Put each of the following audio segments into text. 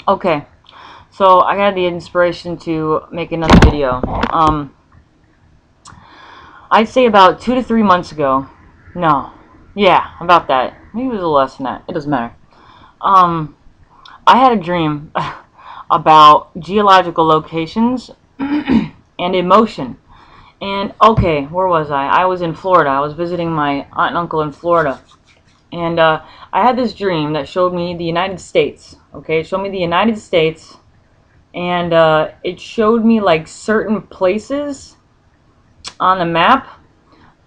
Okay, so I got the inspiration to make another video. I'd say about 2 to 3 months ago. No, yeah, about that. Maybe it was a little less than that. It doesn't matter. Um, I had a dream about geological locations and emotion. And okay, where was I? I was in Florida. I was visiting my aunt and uncle in Florida. And I had this dream that showed me the United States. Okay, it showed me the United States, and it showed me like certain places on the map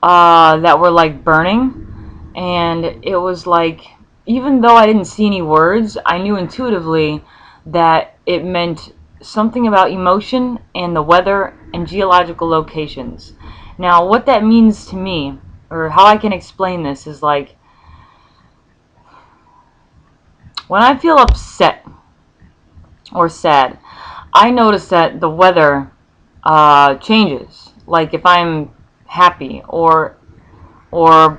that were like burning. And it was like, even though I didn't see any words, I knew intuitively that it meant something about emotion and the weather and geological locations. Now, what that means to me, or how I can explain this, is like when I feel upset or sad, I notice that the weather changes. Like if I'm happy or or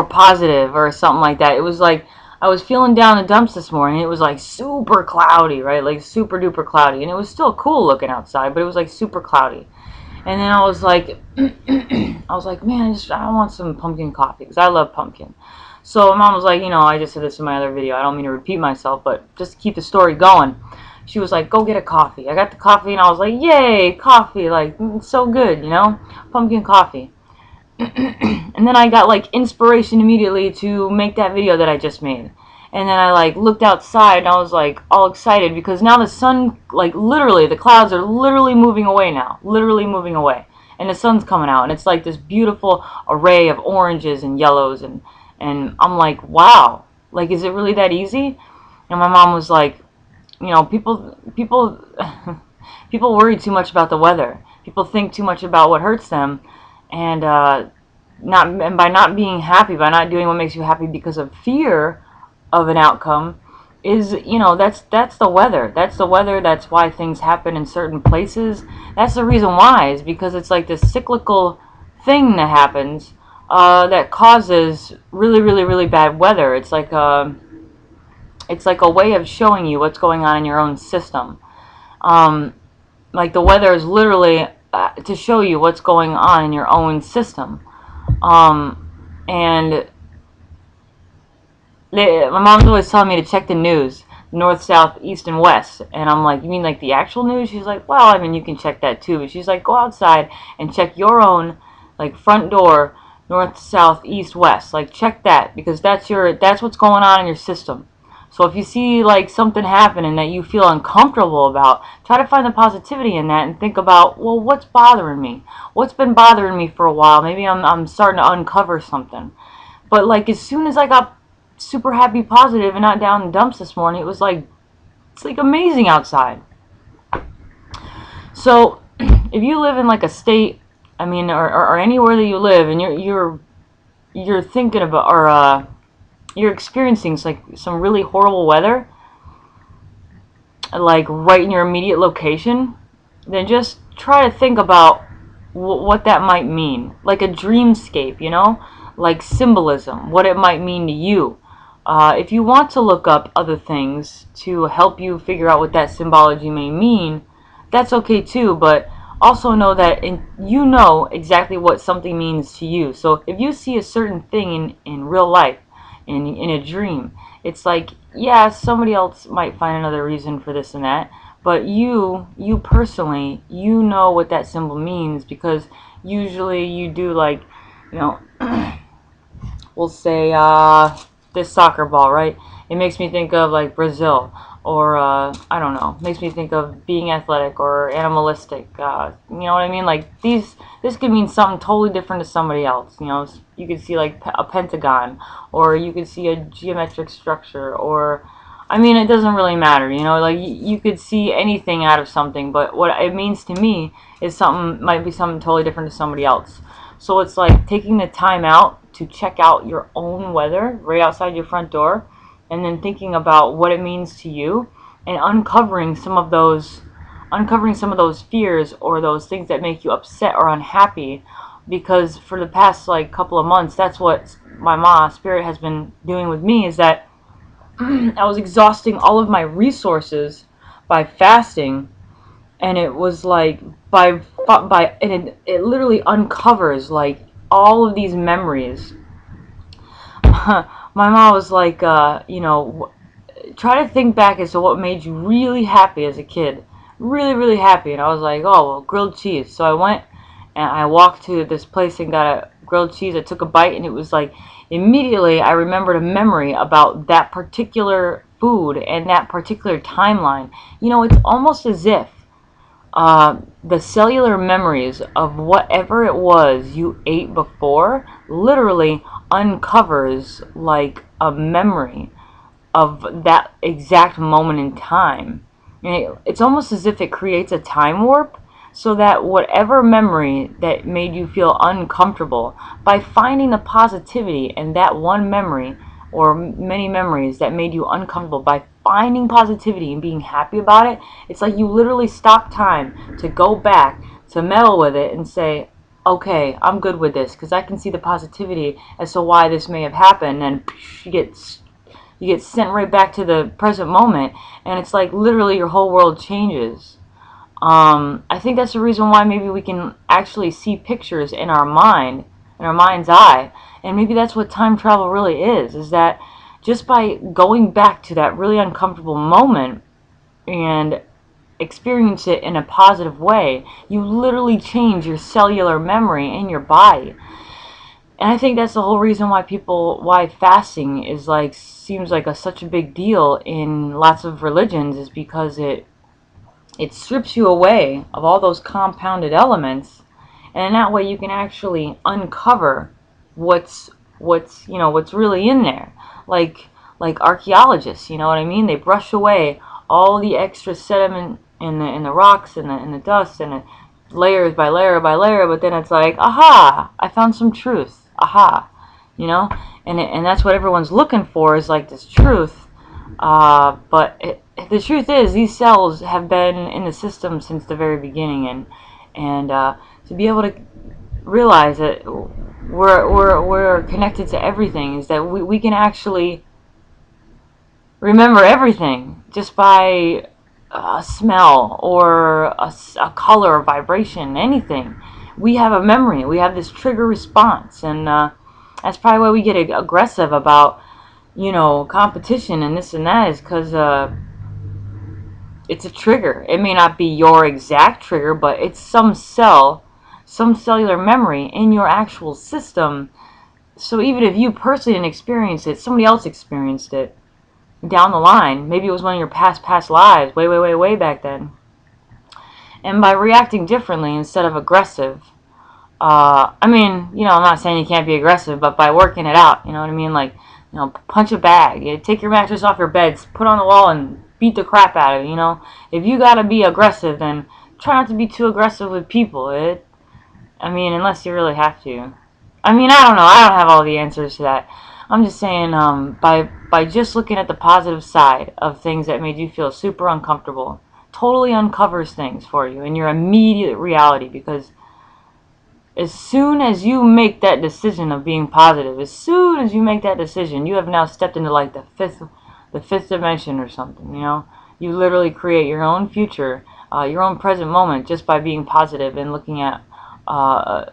positive or something like that. It was like I was feeling down the dumps this morning. It was like super cloudy, right? Like super duper cloudy, and it was still cool looking outside, but it was like super cloudy. And then I was like, man, I want some pumpkin coffee because I love pumpkin. So mom was like, I just said this in my other video. I don't mean to repeat myself, but just to keep the story going. She was like, go get a coffee. I got the coffee and I was like, yay, coffee. Like, it's so good, pumpkin coffee. And then I got like inspiration immediately to make that video that I just made. And then I like looked outside and I was like all excited because now the sun, like literally the clouds are literally moving away now, literally moving away. And the sun's coming out and it's like this beautiful array of oranges and yellows, and I'm like, wow, like is it really that easy? And my mom was like, people people worry too much about the weather. People think too much about what hurts them, and by not being happy, by not doing what makes you happy because of fear of an outcome, is that's the weather. That's the weather. That's why things happen in certain places. That's the reason why, is because it's like this cyclical thing that happens that causes really, really, really bad weather. It's like a way of showing you what's going on in your own system. Um, like the weather is literally to show you what's going on in your own system. And my mom's always telling me to check the news, north, south, east, and west. And I'm like, you mean like the actual news? She's like, well, I mean, you can check that too. But she's like, go outside and check your own, like, front door, north, south, east, west. Like, check that, because that's what's going on in your system. So if you see like something happening that you feel uncomfortable about, try to find the positivity in that and think about, well, what's bothering me? What's been bothering me for a while? Maybe I'm starting to uncover something. But like as soon as I got super happy, positive, and not down in the dumps this morning, it's like amazing outside. So if you live in like a state, I mean, or anywhere that you live, and you're thinking about, or you're experiencing like some really horrible weather, like right in your immediate location, then just try to think about what that might mean, like a dreamscape, like symbolism, what it might mean to you. If you want to look up other things to help you figure out what that symbology may mean, that's okay too, but also know that you know exactly what something means to you. So if you see a certain thing in real life, in a dream, it's like, yeah, somebody else might find another reason for this and that, but you personally, you know what that symbol means, because usually you do, like, you know, we'll say this soccer ball, right? It makes me think of like Brazil, or I don't know, makes me think of being athletic or animalistic. You know what I mean? Like this could mean something totally different to somebody else. You could see like a pentagon, or you could see a geometric structure, or I mean, it doesn't really matter. Like you could see anything out of something, but what it means to me is might be something totally different to somebody else. So it's like taking the time out to check out your own weather right outside your front door, and then thinking about what it means to you, and uncovering some of those fears or those things that make you upset or unhappy. Because for the past like couple of months, that's what my spirit has been doing with me, is that I was exhausting all of my resources by fasting, and it was like and it literally uncovers like all of these memories. My mom was like, try to think back as to what made you really happy as a kid, really really happy. And I was like, oh well, grilled cheese. So I went and I walked to this place and got a grilled cheese. I took a bite, and it was like immediately I remembered a memory about that particular food and that particular timeline. It's almost as if the cellular memories of whatever it was you ate before literally uncovers like a memory of that exact moment in time. And it's almost as if it creates a time warp, so that whatever memory that made you feel uncomfortable, by finding the positivity in that one memory or many memories that made you uncomfortable, by finding positivity and being happy about it, it's like you literally stop time to go back to meddle with it and say, okay, I'm good with this because I can see the positivity as to why this may have happened. And you get sent right back to the present moment, and it's like literally your whole world changes. I think that's the reason why maybe we can actually see pictures in our mind's eye, and maybe that's what time travel really is that just by going back to that really uncomfortable moment and experience it in a positive way, you literally change your cellular memory in your body. And I think that's the whole reason why fasting is like seems like such a big deal in lots of religions, is because it strips you away of all those compounded elements, and in that way you can actually uncover what's really in there. Like archaeologists, you know what I mean? They brush away all the extra sediment in the rocks and the dust and the layers by layer by layer, but then it's like, aha, I found some truth. Aha, you know? And that's what everyone's looking for, is like this truth. But the truth is, these cells have been in the system since the very beginning, and to be able to realize that we're connected to everything, is that we can actually remember everything just by a smell or a color or vibration, anything. We have a memory. We have this trigger response, and that's probably why we get aggressive about competition and this and that, is because it's a trigger. It may not be your exact trigger, but it's some cellular memory in your actual system. So even if you personally didn't experience it, somebody else experienced it down the line. Maybe it was one of your past lives, way back then. And by reacting differently instead of aggressive, I'm not saying you can't be aggressive, but by working it out, you know what I mean? Like, punch a bag. Take your mattress off your bed, put it on the wall, and beat the crap out of it. If you gotta be aggressive, then try not to be too aggressive with people. Unless you really have to. I don't know. I don't have all the answers to that. I'm just saying, by just looking at the positive side of things that made you feel super uncomfortable, totally uncovers things for you in your immediate reality. Because as soon as you make that decision of being positive, as soon as you make that decision, you have now stepped into like the fifth dimension or something. You literally create your own future, your own present moment, just by being positive and looking at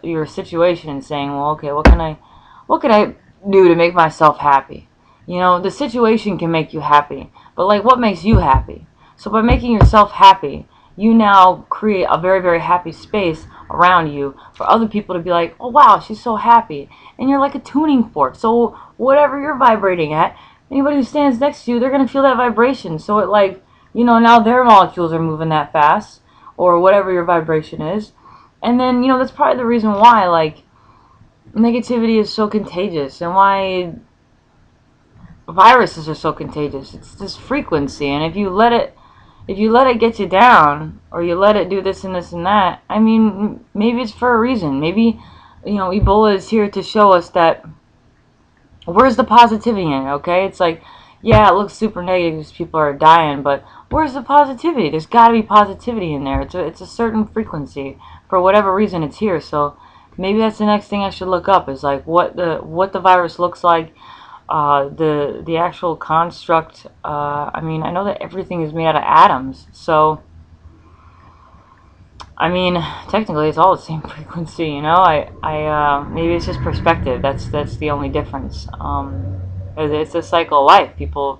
your situation and saying, well, okay, what can I do to make myself happy? The situation can make you happy, but like, what makes you happy? So by making yourself happy, you now create a very, very happy space around you for other people to be like, oh wow, she's so happy. And you're like a tuning fork. So whatever you're vibrating at, anybody who stands next to you, they're going to feel that vibration. So it like, now their molecules are moving that fast, or whatever your vibration is. And then, that's probably the reason why, like, negativity is so contagious, and why viruses are so contagious. It's this frequency, and if you let it get you down, or you let it do this and this and that, maybe it's for a reason. Maybe, Ebola is here to show us that where's the positivity in it, okay? It's like, yeah, it looks super negative because people are dying, but where's the positivity? There's got to be positivity in there. It's a certain frequency. For whatever reason, it's here. So maybe that's the next thing I should look up, is like what the virus looks like, The actual construct. I mean, I know that everything is made out of atoms, so I mean, technically it's all the same frequency, you know. Maybe it's just perspective. That's the only difference. It's a cycle of life. People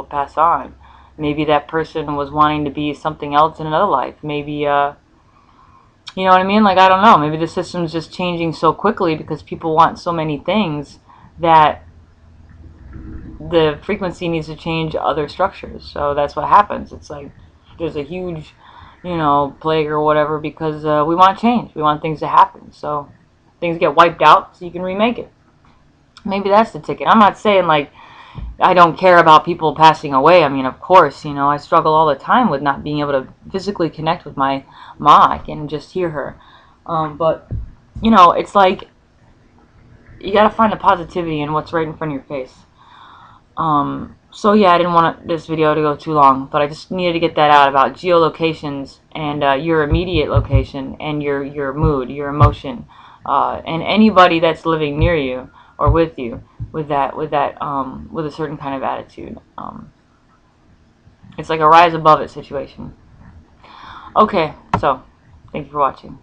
pass on. Maybe that person was wanting to be something else in another life. Maybe you know what I mean? Like, I don't know. Maybe the system's just changing so quickly because people want so many things that the frequency needs to change other structures. So that's what happens. It's like there's a huge, you know, plague or whatever because we want change. We want things to happen. So things get wiped out so you can remake it. Maybe that's the ticket. I'm not saying like I don't care about people passing away. I mean, of course, you know, I struggle all the time with not being able to physically connect with my ma. I can just hear her. But, you know, it's like you got to find the positivity in what's right in front of your face. So yeah, I didn't want this video to go too long, but I just needed to get that out about geolocations and your immediate location and your mood, your emotion, and anybody that's living near you or with you with with a certain kind of attitude. It's like a rise above it situation. Okay, so thank you for watching.